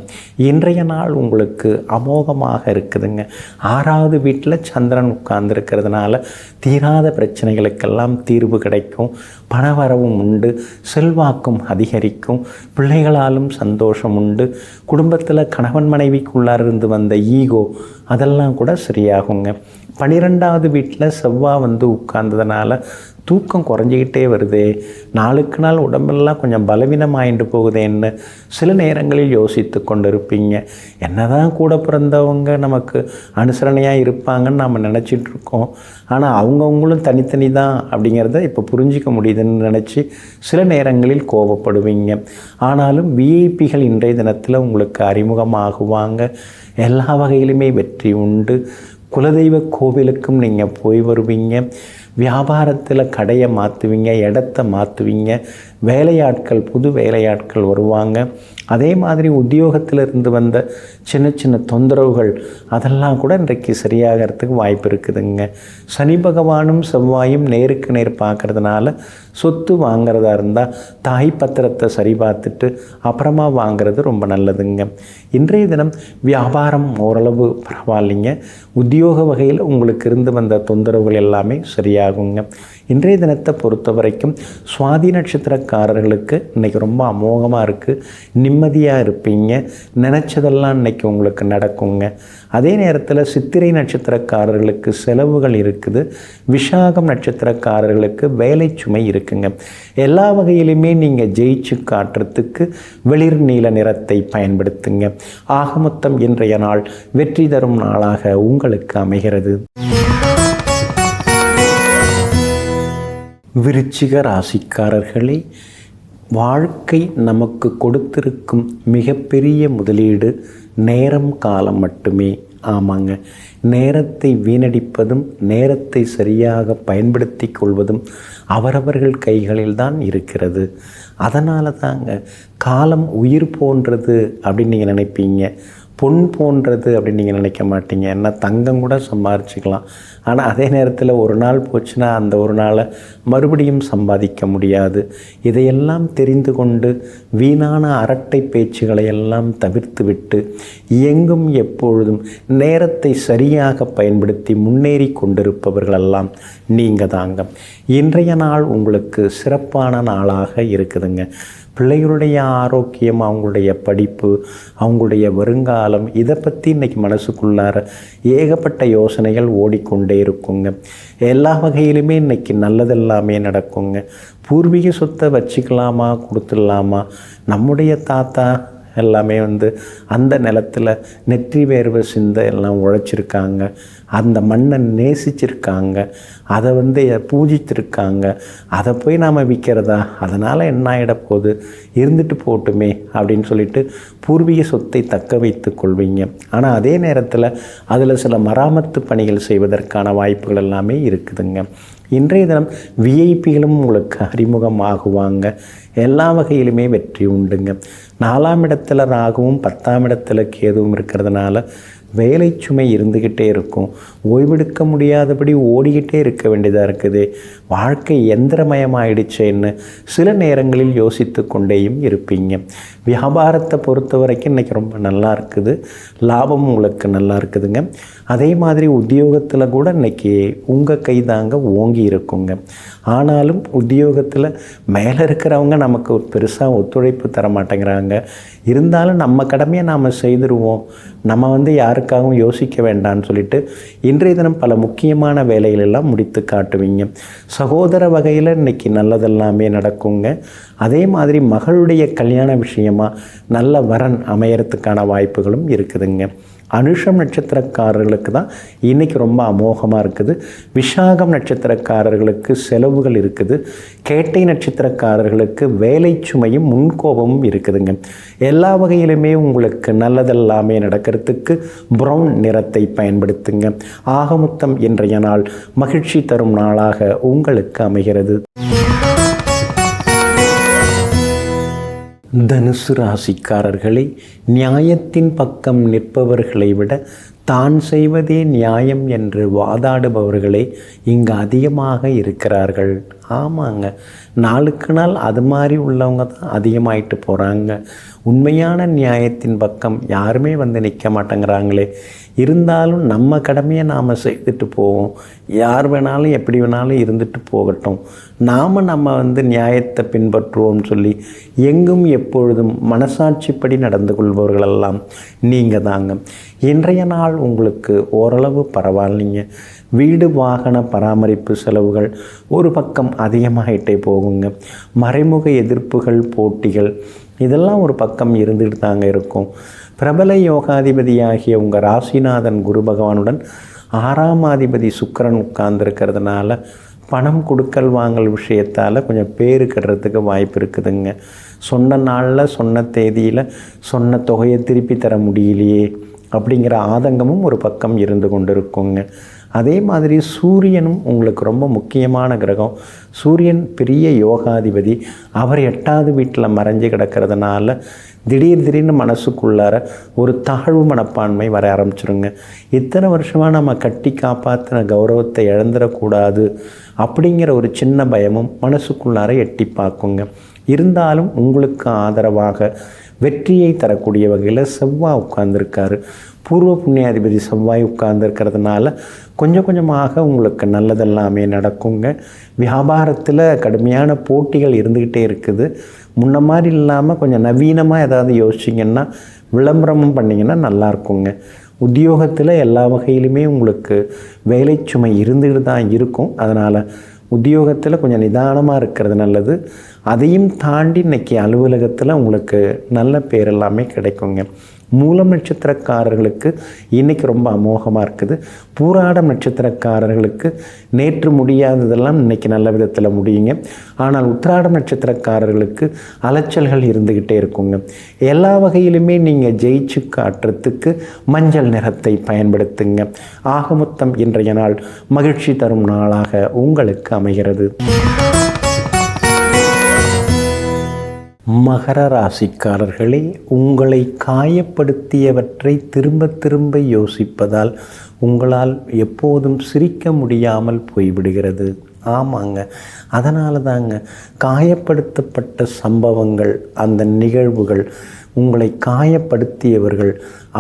இன்றைய நாள் உங்களுக்கு அமோகமாக இருக்குதுங்க. 6வது வீட்டில் சந்திரன் உட்கார்ந்துருக்கிறதுனால தீராத பிரச்சனைகளுக்கெல்லாம் தீர்வு கிடைக்கும். பணவரவும் உண்டு, செல்வாக்கும் அதிகரிக்கும், பிள்ளைகளாலும் சந்தோஷம் உண்டு. குடும்பத்தில் கணவன் மனைவிக்குள்ளார இருந்து வந்த ஈகோ அதெல்லாம் கூட சரியாகுங்க. 12வது வீட்டில் செவ்வாய் உட்கார்ந்ததுனால தூக்கம் குறைஞ்சிக்கிட்டே வருதே, நாளுக்கு நாள் உடம்பெல்லாம் கொஞ்சம் பலவீனமாயிட்டு போகுதேன்னு சில நேரங்களில் யோசித்து கொண்டு இருப்பீங்க. என்னதான் கூட பிறந்தவங்க நமக்கு அனுசரணையாக இருப்பாங்கன்னு நாம் நினச்சிட்ருக்கோம். ஆனால் அவங்கவுங்களும் தனித்தனி தான் அப்படிங்கிறத இப்போ புரிஞ்சிக்க முடியுதுன்னு நினச்சி சில நேரங்களில் கோபப்படுவீங்க. ஆனாலும் விஐபிகள் இன்றைய தினத்தில் உங்களுக்கு அறிமுகமாகுவாங்க. எல்லா வகையிலுமே வெற்றி உண்டு. குலதெய்வ கோவிலுக்கும் நீங்கள் போய் வருவீங்க. வியாபாரத்தில் கடையை மாற்றுவீங்க, இடத்த மாற்றுவீங்க. வேலையாட்கள், புது வேலையாட்கள் வருவாங்க. அதே மாதிரி உத்தியோகத்தில் இருந்து வந்த சின்ன சின்ன தொந்தரவுகள் அதெல்லாம் கூட இன்றைக்கு சரியாகிறதுக்கு வாய்ப்பு இருக்குதுங்க. சனி பகவானும் செவ்வாயும் நேருக்கு நேர் பார்க்குறதுனால சொத்து வாங்கிறதா இருந்தால் தாய் பத்திரத்தை சரி பார்த்துட்டு அப்புறமா வாங்கிறது ரொம்ப நல்லதுங்க. இன்றைய தினம் வியாபாரம் ஓரளவு பரவாயில்லைங்க. உத்தியோக வகையில் உங்களுக்கு இருந்து வந்த தொந்தரவுகள் எல்லாமே சரியாகுங்க. இன்றைய தினத்தை பொறுத்த வரைக்கும் சுவாதி நட்சத்திரக்காரர்களுக்கு இன்றைக்கி ரொம்ப அமோகமாக இருக்குது. நிம்மதியாக இருப்பீங்க. நினச்சதெல்லாம் இன்றைக்கி உங்களுக்கு நடக்குங்க. அதே நேரத்தில் சித்திரை நட்சத்திரக்காரர்களுக்கு செலவுகள் இருக்குது. விசாகம் நட்சத்திரக்காரர்களுக்கு வேலை சுமை இருக்குங்க. எல்லா வகையிலுமே நீங்கள் ஜெயிச்சு காட்டுறதுக்கு வெளிர் நீல நிறத்தை பயன்படுத்துங்க. ஆக மொத்தம் இன்றைய நாள் வெற்றி தரும் நாளாக உங்களுக்கு அமைகிறது. விருச்சிக ராசிக்காரர்களே, வாழ்க்கை நமக்கு கொடுத்திருக்கும் மிகப்பெரிய முதலீடு நேரம் காலம் மட்டுமே. ஆமாங்க, நேரத்தை வீணடிப்பதும் நேரத்தை சரியாக பயன்படுத்தி கொள்வதும் அவரவர்கள் கைகளில் தான் இருக்கிறது. அதனால தாங்க காலம் உயிர் போன்றது அப்படின்னு நீங்கள் நினைப்பீங்க. பொன் போன்றது அப்படின்னு நீங்கள் நினைக்க மாட்டீங்க. ஏன்னா தங்கம் கூட சம்பாரிச்சிக்கலாம். ஆனால் அதே நேரத்தில் ஒரு நாள் போச்சுன்னா அந்த ஒரு நாளை மறுபடியும் சம்பாதிக்க முடியாது. இதையெல்லாம் தெரிந்து கொண்டு வீணான அரட்டை பேச்சுகளை எல்லாம் தவிர்த்து விட்டு எங்கும் எப்பொழுதும் நேரத்தை சரியாக பயன்படுத்தி முன்னேறி கொண்டிருப்பவர்களெல்லாம் நீங்கள் தாங்க. இன்றைய நாள் உங்களுக்கு சிறப்பான நாளாக இருக்குதுங்க. பிள்ளைகளுடைய ஆரோக்கியம், அவங்களுடைய படிப்பு, அவங்களுடைய வருங்காலம், இதை பற்றி இன்றைக்கி மனசுக்குள்ளார ஏகப்பட்ட யோசனைகள் ஓடிக்கொண்டே இருக்குங்க. எல்லா வகையிலுமே இன்றைக்கி நல்லதெல்லாமே நடக்குங்க. பூர்வீக சொத்தை வச்சுக்கலாமா, கொடுத்துடலாமா? நம்முடைய தாத்தா எல்லாமே அந்த நிலத்தில் நெற்றி வேர்வை சிந்த எல்லாம் உழைச்சிருக்காங்க. அந்த மண்ணை நேசிச்சிருக்காங்க. அதை பூஜித்திருக்காங்க. அதை போய் நாம் விற்கிறதா? அதனால் என்ன ஆகிடப்போகுது, இருந்துட்டு போட்டுமே அப்படின்னு சொல்லிட்டு பூர்வீக சொத்தை தக்க வைத்து கொள்வீங்க. ஆனால் அதே நேரத்தில் அதில் சில மராமத்து பணிகள் செய்வதற்கான வாய்ப்புகள் எல்லாமே இருக்குதுங்க. இன்றைய தினம் விஐபிகளும் உங்களுக்கு அறிமுகம் ஆகுவாங்க. எல்லா வகையிலுமே வெற்றி உண்டுங்க. 4ஆம் இடத்துல ராகுவும் 10ஆம் இடத்துல கேதுவும் இருக்கிறதுனால வேலை சுமை இருந்துக்கிட்டே இருக்கும். ஓய்வெடுக்க முடியாதபடி ஓடிக்கிட்டே இருக்க வேண்டியதாக இருக்குது. வாழ்க்கை எந்திரமயமாயிடுச்சேன்னு சில நேரங்களில் யோசித்து கொண்டேயும் இருப்பீங்க. வியாபாரத்தை பொறுத்த வரைக்கும் இன்றைக்கி ரொம்ப நல்லா இருக்குது. லாபம் உங்களுக்கு நல்லா இருக்குதுங்க. அதே மாதிரி உத்தியோகத்தில் கூட இன்றைக்கி உங்கள் கை தாங்க ஓங்கி இருக்குங்க. ஆனாலும் உத்தியோகத்தில் மேலே இருக்கிறவங்க நமக்கு பெருசாக ஒத்துழைப்பு தர மாட்டேங்கிறாங்க. இருந்தாலும் நம்ம கடமையை நாம் செய்திருவோம். நம்ம யாருக்காகவும் யோசிக்க வேண்டாம்னு சொல்லிட்டு இன்றைய தினம் பல முக்கியமான வேலைகளெல்லாம் முடித்து காட்டுவீங்க. சகோதர வகையில் இன்றைக்கி நல்லதெல்லாமே நடக்குங்க. அதே மாதிரி மகளுடைய கல்யாண விஷயமாக நல்ல வரன் அமையறதுக்கான வாய்ப்புகளும் இருக்குதுங்க. அனுஷம் நட்சத்திரக்காரர்களுக்கு தான் இன்றைக்கி ரொம்ப அமோகமாக இருக்குது. விஷாகம் நட்சத்திரக்காரர்களுக்கு செலவுகள் இருக்குது. கேட்டை நட்சத்திரக்காரர்களுக்கு வேலை சுமையும் முன்கோபமும் இருக்குதுங்க. எல்லா வகையிலுமே உங்களுக்கு நல்லதெல்லாமே நடக்கிறதுக்கு ப்ரௌன் நிறத்தை பயன்படுத்துங்க. ஆகமொத்தம் இன்றைய நாள் மகிழ்ச்சி தரும் நாளாக உங்களுக்கு அமைகிறது. தனுசு ராசிக்காரர்களை, நியாயத்தின் பக்கம் நிற்பவர்களை விட தான் செய்வதே நியாயம் என்று வாதாடுபவர்களே இங்கு அதிகமாக இருக்கிறார்கள். ஆமாங்க, நாளுக்கு நாள் அது மாதிரி உள்ளவங்க தான் அதிகமாயிட்டு போகிறாங்க. உண்மையான நியாயத்தின் பக்கம் யாருமே நிற்க மாட்டேங்கிறாங்களே. இருந்தாலும் நம்ம கடமையை நாம் செய்துட்டு போவோம். யார் வேணாலும் எப்படி வேணாலும் இருந்துட்டு போகட்டும், நம்ம நியாயத்தை பின்பற்றுவோம்னு சொல்லி எங்கும் எப்பொழுதும் மனசாட்சிப்படி நடந்து கொள்பவர்களெல்லாம் நீங்கள் தாங்க. இன்றைய நாள் உங்களுக்கு ஓரளவு பரவாயில்லைங்க. வீடு வாகன பராமரிப்பு செலவுகள் ஒரு பக்கம் அதிகமாகிட்டே போகுங்க. மறைமுக எதிர்ப்புகள், போட்டிகள் இதெல்லாம் ஒரு பக்கம் இருந்துகிட்டு தாங்க இருக்கும். பிரபல யோகாதிபதியாகிய உங்கள் ராசிநாதன் குரு பகவானுடன் 6ஆம் அதிபதி சுக்கிரன் உட்கார்ந்துருக்கிறதுனால பணம் கொடுக்கல் வாங்கல் விஷயத்தால் கொஞ்சம் பேரு கட்டுறதுக்கு வாய்ப்பு இருக்குதுங்க. சொன்ன நாளில் சொன்ன தேதியில் சொன்ன தொகையை திருப்பி தர முடியலையே அப்படிங்கிற ஆதங்கமும் ஒரு பக்கம் இருந்து கொண்டு இருக்குங்க. அதே மாதிரி சூரியனும் உங்களுக்கு ரொம்ப முக்கியமான கிரகம். சூரியன் பெரிய யோகாதிபதி. அவர் 8வது வீட்டில் மறைஞ்சு கிடக்கிறதுனால திடீர்னு மனசுக்குள்ளார ஒரு தாழ்வு மனப்பான்மை வர ஆரம்பிச்சிருங்க. இத்தனை வருஷமாக நம்ம கட்டி காப்பாற்றின கௌரவத்தை இழந்துடக்கூடாது அப்படிங்கிற ஒரு சின்ன பயமும் மனசுக்குள்ளார எட்டி பார்க்குங்க. இருந்தாலும் உங்களுக்கு ஆதரவாக வெற்றியை தரக்கூடிய வகையில் செவ்வாய் உட்கார்ந்துருக்காரு. பூர்வ புண்ணியாதிபதி செவ்வாய் உட்கார்ந்துருக்கிறதுனால கொஞ்சம் கொஞ்சமாக உங்களுக்கு நல்லதெல்லாமே நடக்குங்க. வியாபாரத்தில் கடுமையான போட்டிகள் இருந்துக்கிட்டே இருக்குது. முன்ன மாதிரி இல்லாமல் கொஞ்சம் நவீனமாக ஏதாவது யோசிச்சிங்கன்னா, விளம்பரமும் பண்ணிங்கன்னா நல்லாயிருக்குங்க. உத்தியோகத்தில் எல்லா வகையிலுமே உங்களுக்கு வேலை சுமை இருந்துகிட்டு தான் இருக்கும். அதனால் உத்தியோகத்தில் கொஞ்சம் நிதானமாக இருக்கிறது நல்லது. அதையும் தாண்டி இன்றைக்கி அலுவலகத்தில் உங்களுக்கு நல்ல பேர் எல்லாமே கிடைக்குங்க. மூலம் நட்சத்திரக்காரர்களுக்கு இன்றைக்கி ரொம்ப அமோகமாக இருக்குது. பூராடம் நட்சத்திரக்காரர்களுக்கு நேற்று முடியாததெல்லாம் இன்றைக்கி நல்ல விதத்தில் முடியுங்க. ஆனால் உத்திராடம் நட்சத்திரக்காரர்களுக்கு அலைச்சல்கள் இருந்துக்கிட்டே இருக்குங்க. எல்லா வகையிலுமே நீங்கள் ஜெயிச்சு காட்டுறதுக்கு மஞ்சள் நிறத்தை பயன்படுத்துங்க. ஆகமொத்தம் இன்றைய நாள் மகிழ்ச்சி தரும் நாளாக உங்களுக்கு அமைகிறது. மகர ராசிக்காரர்களே, உங்களை காயப்படுத்தியவற்றை திரும்ப திரும்ப யோசிப்பதால் உங்களால் எப்போதும் சிரிக்க முடியாமல் போய்விடுகிறது. ஆமாங்க, அதனால தாங்க காயப்படுத்தப்பட்ட சம்பவங்கள், அந்த நிகழ்வுகள், உங்களை காயப்படுத்தியவர்கள்,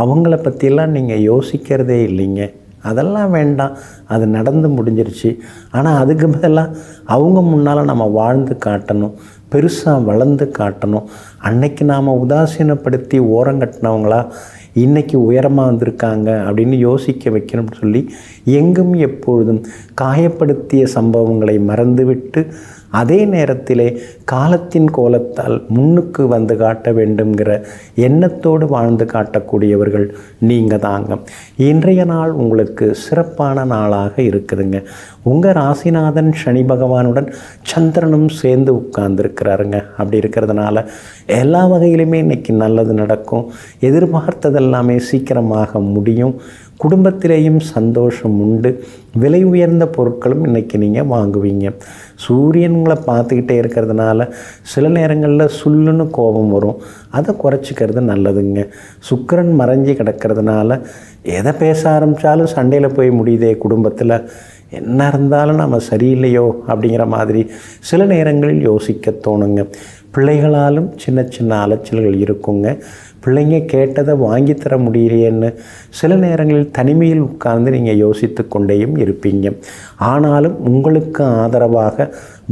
அவங்கள பற்றியெல்லாம் நீங்கள் யோசிக்கிறதே இல்லைங்க. அதெல்லாம் வேண்டாம், அது நடந்து முடிஞ்சிருச்சு. ஆனால் அதுக்கு பதிலாக அவங்க முன்னால் நம்ம வாழ்ந்து காட்டணும், பெருசாக வளர்ந்து காட்டணும். அன்னைக்கு நாம் உதாசீனப்படுத்தி ஓரங்கட்டினவங்களா இன்றைக்கி உயரமாக வந்திருக்காங்க அப்படின்னு யோசிக்க வைக்கணும்னு சொல்லி எங்கும் எப்பொழுதும் காயப்படுத்திய சம்பவங்களை மறந்துவிட்டு அதே நேரத்திலே காலத்தின் கோலத்தால் முன்னுக்கு வந்து காட்ட வேண்டுங்கிற எண்ணத்தோடு வாழ்ந்து காட்டக்கூடியவர்கள் நீங்கள் தாங்க. இன்றைய நாள் உங்களுக்கு சிறப்பான நாளாக இருக்குதுங்க. உங்கள் ராசிநாதன் சனி பகவானுடன் சந்திரனும் சேர்ந்து உட்கார்ந்துருக்கிறாருங்க. அப்படி இருக்கிறதுனால எல்லா வகையிலுமே இன்றைக்கி நல்லது நடக்கும். எதிர்பார்த்ததெல்லாமே சீக்கிரமாக முடியும். குடும்பத்திலேயும் சந்தோஷம் உண்டு. விலை உயர்ந்த பொருட்களும் இன்றைக்கி நீங்கள் வாங்குவீங்க. சூரியன் உங்களை பார்த்துக்கிட்டே இருக்கிறதுனால சில நேரங்களில் சுல்லுன்னு கோபம் வரும். அதை குறைச்சிக்கிறது நல்லதுங்க. சுக்கிரன் மறைஞ்சி கிடக்கிறதுனால எதை பேச ஆரம்பித்தாலும் சண்டையில் போய் முடியுதே குடும்பத்தில், என்ன இருந்தாலும் நம்ம சரியில்லையோ அப்படிங்கிற மாதிரி சில நேரங்களில் யோசிக்க தோணுங்க. பிள்ளைகளாலும் சின்ன சின்ன அலைச்சல்கள் இருக்குங்க. பிள்ளைங்க கேட்டதை வாங்கித்தர முடியலையேன்னு சில நேரங்களில் தனிமையில் உட்கார்ந்து நீங்கள் யோசித்து கொண்டேயும் இருப்பீங்க. ஆனாலும் உங்களுக்கு ஆதரவாக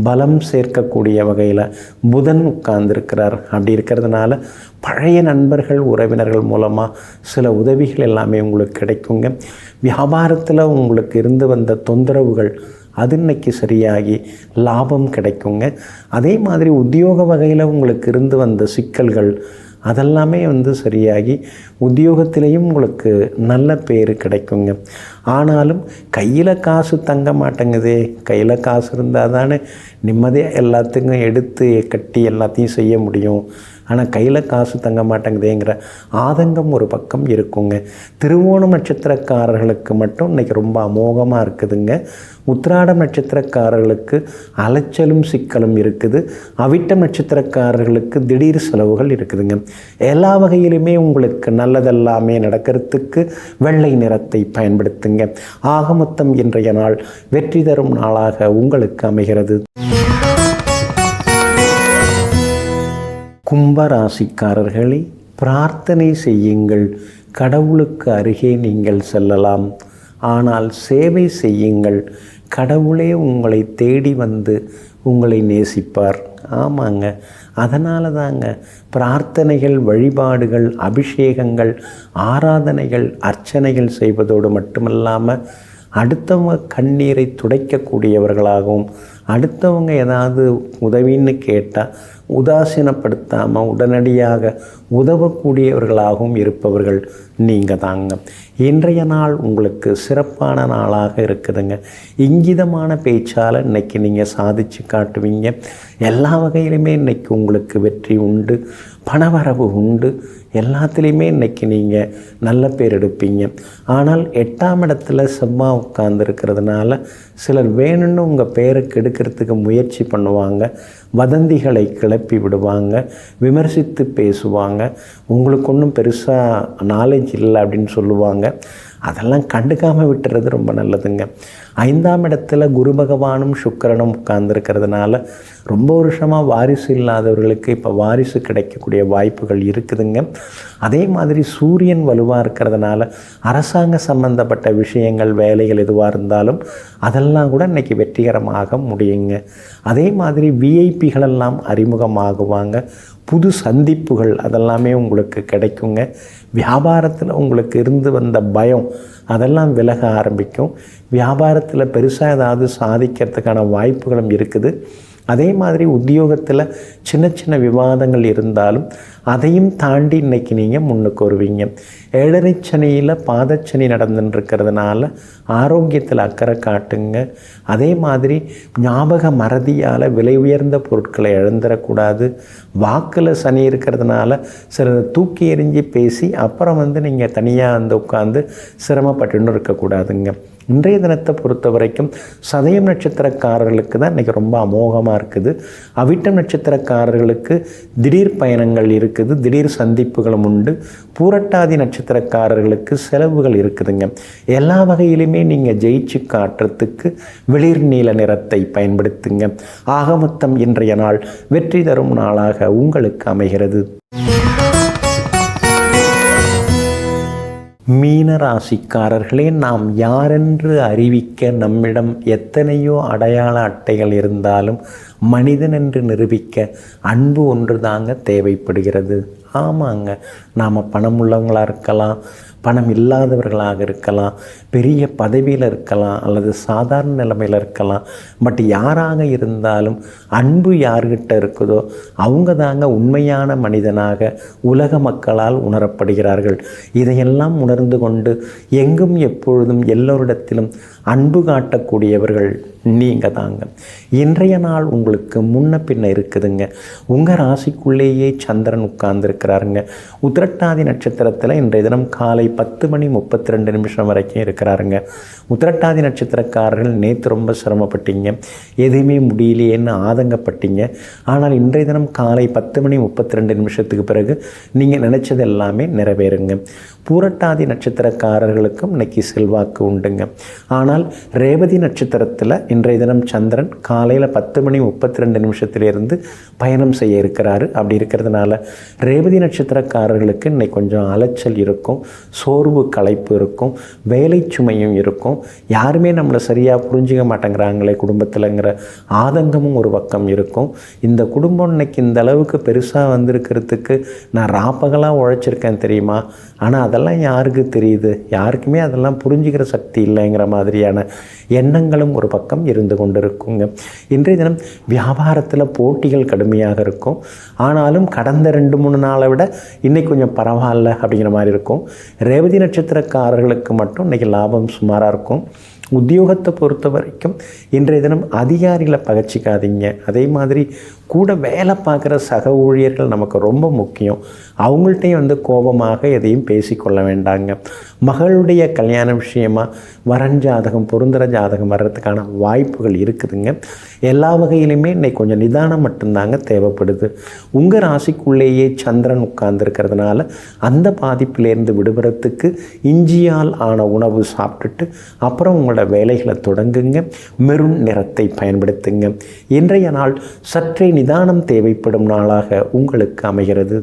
பலம் சேர்க்கக்கூடிய வகையில் புதன் உட்கார்ந்துருக்கிறார். அப்படி இருக்கிறதுனால பழைய நண்பர்கள், உறவினர்கள் மூலமாக சில உதவிகள் எல்லாமே உங்களுக்கு கிடைக்குங்க. வியாபாரத்தில் உங்களுக்கு இருந்து வந்த தொந்தரவுகள் அது இன்னைக்கு சரியாகி லாபம் கிடைக்குங்க. அதே மாதிரி உத்தியோக வகையில் உங்களுக்கு இருந்து வந்த சிக்கல்கள் அதெல்லாமே சரியாகி உத்தியோகத்திலையும் உங்களுக்கு நல்ல பேர் கிடைக்குங்க. ஆனாலும் கையில் காசு தங்க மாட்டேங்குதே. கையில் காசு இருந்தால் தானே நிம்மதியாக எல்லாத்துக்கும் எடுத்து கட்டி எல்லாத்தையும் செய்ய முடியும். ஆனால் கையில் காசு தங்க மாட்டேங்குதேங்கிற ஆதங்கம் ஒரு பக்கம் இருக்குங்க. திருவோணம் நட்சத்திரக்காரர்களுக்கு மட்டும் இன்றைக்கி ரொம்ப அமோகமாக இருக்குதுங்க. உத்திராடம் நட்சத்திரக்காரர்களுக்கு அலைச்சலும் சிக்கலும் இருக்குது. அவிட்டம் நட்சத்திரக்காரர்களுக்கு திடீர் செலவுகள் இருக்குதுங்க. எல்லா வகையிலுமே உங்களுக்கு நல்லதெல்லாமே நடக்கிறதுக்கு வெள்ளை நிறத்தை பயன்படுத்துங்க. ஆக மொத்தம் இன்றைய நாள் வெற்றி தரும் நாளாக உங்களுக்கு அமைகிறது. கும்பராசிக்காரர்களே, பிரார்த்தனை செய்யுங்கள். கடவுளுக்கு அருகே நீங்கள் செல்லலாம். ஆனால் சேவை செய்யுங்கள். கடவுளே உங்களை தேடி வந்து உங்களை நேசிப்பார். ஆமாங்க, அதனால தாங்க பிரார்த்தனைகள், வழிபாடுகள், அபிஷேகங்கள், ஆராதனைகள், அர்ச்சனைகள் செய்வதோடு மட்டுமல்லாமல் அடுத்தவங்க கண்ணீரை துடைக்கக்கூடியவர்களாகவும், அடுத்தவங்க ஏதாவது உதவின்னு கேட்டால் உதாசீனப்படுத்தாமல் உடனடியாக உதவக்கூடியவர்களாகவும் இருப்பவர்கள் நீங்கள் தாங்க. இன்றைய நாள் உங்களுக்கு சிறப்பான நாளாக இருக்குதுங்க. இங்கிதமான பேச்சால் இன்றைக்கி நீங்கள் சாதித்து காட்டுவீங்க. எல்லா வகையிலுமே இன்றைக்கி உங்களுக்கு வெற்றி உண்டு, பணவரவு உண்டு. எல்லாத்துலேயுமே இன்றைக்கி நீங்கள் நல்ல பேர் எடுப்பீங்க. ஆனால் 8ஆம் இடத்துல செவ்வாய் உட்கார்ந்துருக்கிறதுனால சிலர் வேணும்னு உங்கள் பேரை கெடுக்கிறதுக்கு முயற்சி பண்ணுவாங்க. வதந்திகளை கிளப்பி விடுவாங்க, விமர்சித்து பேசுவாங்க. உங்களுக்கு ஒன்றும் பெருசாக நாலேஜ் இல்லை அப்படின்னு சொல்லுவாங்க. அதெல்லாம் கண்டுக்காமல் விட்டுறது ரொம்ப நல்லதுங்க. 5ஆம் இடத்துல குரு பகவானும் சுக்கிரனும் உட்கார்ந்துருக்கிறதுனால ரொம்ப வருஷமாக வாரிசு இல்லாதவர்களுக்கு இப்போ வாரிசு கிடைக்கக்கூடிய வாய்ப்புகள் இருக்குதுங்க. அதே மாதிரி சூரியன் வலுவாக இருக்கிறதுனால அரசாங்க சம்பந்தப்பட்ட விஷயங்கள், வேலைகள் எதுவாக இருந்தாலும் அதெல்லாம் கூட இன்றைக்கி வெற்றிகரமாக முடியுங்க. அதே மாதிரி விஐபிகளெல்லாம் அறிமுகமாகுவாங்க. புது சந்திப்புகள் அதெல்லாமே உங்களுக்கு கிடைக்குங்க. வியாபாரத்தில் உங்களுக்கு இருந்து வந்த பயம் அதெல்லாம் விலக ஆரம்பிக்கும். வியாபாரத்தில் பெருசாக ஏதாவது சாதிக்கிறதுக்கான வாய்ப்புகளும் இருக்குது. அதே மாதிரி உத்தியோகத்தில் சின்ன சின்ன விவாதங்கள் இருந்தாலும் அதையும் தாண்டி இன்றைக்கி நீங்கள் முன்னுக்கு வருவீங்க. 7.5 சனியில் பாதச்சனி நடந்துட்டுருக்கிறதுனால ஆரோக்கியத்தில் அக்கறை காட்டுங்க. அதே மாதிரி ஞாபக மறதியால் விலை உயர்ந்த பொருட்களை இழந்துடக்கூடாது. வாக்கில் சனி இருக்கிறதுனால சிலரை தூக்கி எறிஞ்சி பேசி அப்புறம் நீங்கள் தனியாக உட்காந்து சிரமப்பட்டுன்னு இருக்கக்கூடாதுங்க. இன்றைய தினத்தை பொறுத்த வரைக்கும் சதயம் நட்சத்திரக்காரர்களுக்கு தான் இன்றைக்கி ரொம்ப அமோகமாக இருக்குது. அவிட்டம் நட்சத்திரக்காரர்களுக்கு திடீர் பயணங்கள் இருக்குது, திடீர் சந்திப்புகளும் உண்டு. பூரட்டாதி நட்சத்திரக்காரர்களுக்கு செலவுகள் இருக்குதுங்க. எல்லா வகையிலுமே நீங்கள் ஜெயிச்சு காட்டுறதுக்கு வெளிர் நீல நிறத்தை பயன்படுத்துங்க. ஆக மொத்தம் இன்றைய நாள் வெற்றி தரும் நாளாக உங்களுக்கு அமைகிறது. மீன ராசிக்காரர்களே, நாம் யாரென்று அறிவிக்க நம்மிடம் எத்தனையோ அடையாள அட்டைகள் இருந்தாலும் மனிதன் என்று நிரூபிக்க அன்பு ஒன்று தாங்க தேவைப்படுகிறது. ஆமாங்க, நாம் பணம் உள்ளவங்களாக இருக்கலாம், பணம் இல்லாதவர்களாக இருக்கலாம், பெரிய பதவியில் இருக்கலாம், அல்லது சாதாரண நிலைமையில் இருக்கலாம். பட் யாராக இருந்தாலும் அன்பு யார்கிட்ட இருக்குதோ அவங்க தாங்க உண்மையான மனிதனாக உலக மக்களால் உணரப்படுகிறார்கள். இதையெல்லாம் உணர்ந்து கொண்டு எங்கும் எப்பொழுதும் எல்லோரிடத்திலும் அன்பு காட்டக்கூடியவர்கள் நீங்கள் தாங்க. இன்றைய நாள் உங்களுக்கு முன்ன பின்ன இருக்குதுங்க. உங்கள் ராசிக்குள்ளேயே சந்திரன் உட்கார்ந்துருக்கிறாருங்க. உத்திரட்டாதி நட்சத்திரத்தில் இன்றைய தினம் காலை 10:32 வரைக்கும் இருக்கிறாருங்க. உத்திரட்டாதி நட்சத்திரக்காரர்கள் நேற்று ரொம்ப சிரமப்பட்டீங்க, எதுவுமே முடியலையேன்னு ஆதங்கப்பட்டீங்க. ஆனால் இன்றைய தினம் காலை 10:32 பிறகு நீங்கள் நினச்சது எல்லாமே நிறைவேறுங்க. பூரட்டாதி நட்சத்திரக்காரர்களுக்கும் இன்னைக்கு செல்வாக்கு உண்டுங்க. ஆனால் ரேவதி நட்சத்திரத்தில் இன்றைய தினம் சந்திரன் காலையில் 10:32 பயணம் செய்ய இருக்கிறாரு. அப்படி இருக்கிறதுனால ரேவதி நட்சத்திரக்காரர்களுக்கு இன்னைக்கு கொஞ்சம் அலைச்சல் இருக்கும், சோர்வு களைப்பு இருக்கும், வேலை சுமையும் இருக்கும். யாருமே நம்மளை சரியாக புரிஞ்சிக்க மாட்டேங்கிறாங்களே குடும்பத்தில்ங்கிற ஆதங்கமும் ஒரு பக்கம் இருக்கும். இந்த குடும்பம் இன்னைக்கு இந்த அளவுக்கு பெருசாக வந்திருக்கிறதுக்கு நான் ராப்பகலாக உழைச்சிருக்கேன் தெரியுமா, ஆனால் அதெல்லாம் யாருக்கு தெரியுது, யாருக்குமே அதெல்லாம் புரிஞ்சுக்கிற சக்தி இல்லைங்கிற மாதிரியான எண்ணங்களும் ஒரு பக்கம் இருந்து கொண்டு இருக்குங்க. இன்றைய தினம் வியாபாரத்தில் போட்டிகள் கடுமையாக இருக்கும். ஆனாலும் கடந்த 2-3 நாளை விட இன்னைக்கு கொஞ்சம் பரவாயில்ல அப்படிங்கிற மாதிரி இருக்கும். ரேவதி நட்சத்திரக்காரர்களுக்கு மட்டும் இன்றைக்கி லாபம் சுமாராக இருக்கும். உத்தியோகத்தை பொறுத்த வரைக்கும் இன்றைய தினம் அதிகாரிகளை பகச்சிக்காதீங்க. அதே மாதிரி கூட வேலை பார்க்குற சக ஊழியர்கள் நமக்கு ரொம்ப முக்கியம். அவங்கள்ட்டையும் கோபமாக எதையும் பேசிக்கொள்ள வேண்டாங்க. மகளுடைய கல்யாண விஷயமாக வரன் ஜாதகம் பொருந்துகிற ஜாதகம் வர்றதுக்கான வாய்ப்புகள் இருக்குதுங்க. எல்லா வகையிலுமே இன்னைக்கு கொஞ்சம் நிதானம் மட்டும்தாங்க தேவைப்படுது. உங்கள் ராசிக்குள்ளேயே சந்திரன் உட்கார்ந்துருக்கிறதுனால அந்த பாதிப்பிலேருந்து விடுபடுறதுக்கு இஞ்சியால் ஆன உணவு சாப்பிட்டுட்டு அப்புறம் உங்களோட வேலைகளை தொடங்குங்க. மெரூன் நிறத்தை பயன்படுத்துங்க. இன்றைய நாள் சற்றே நிதானம் தேவைப்படும் நாளாக உங்களுக்கு அமைகிறது.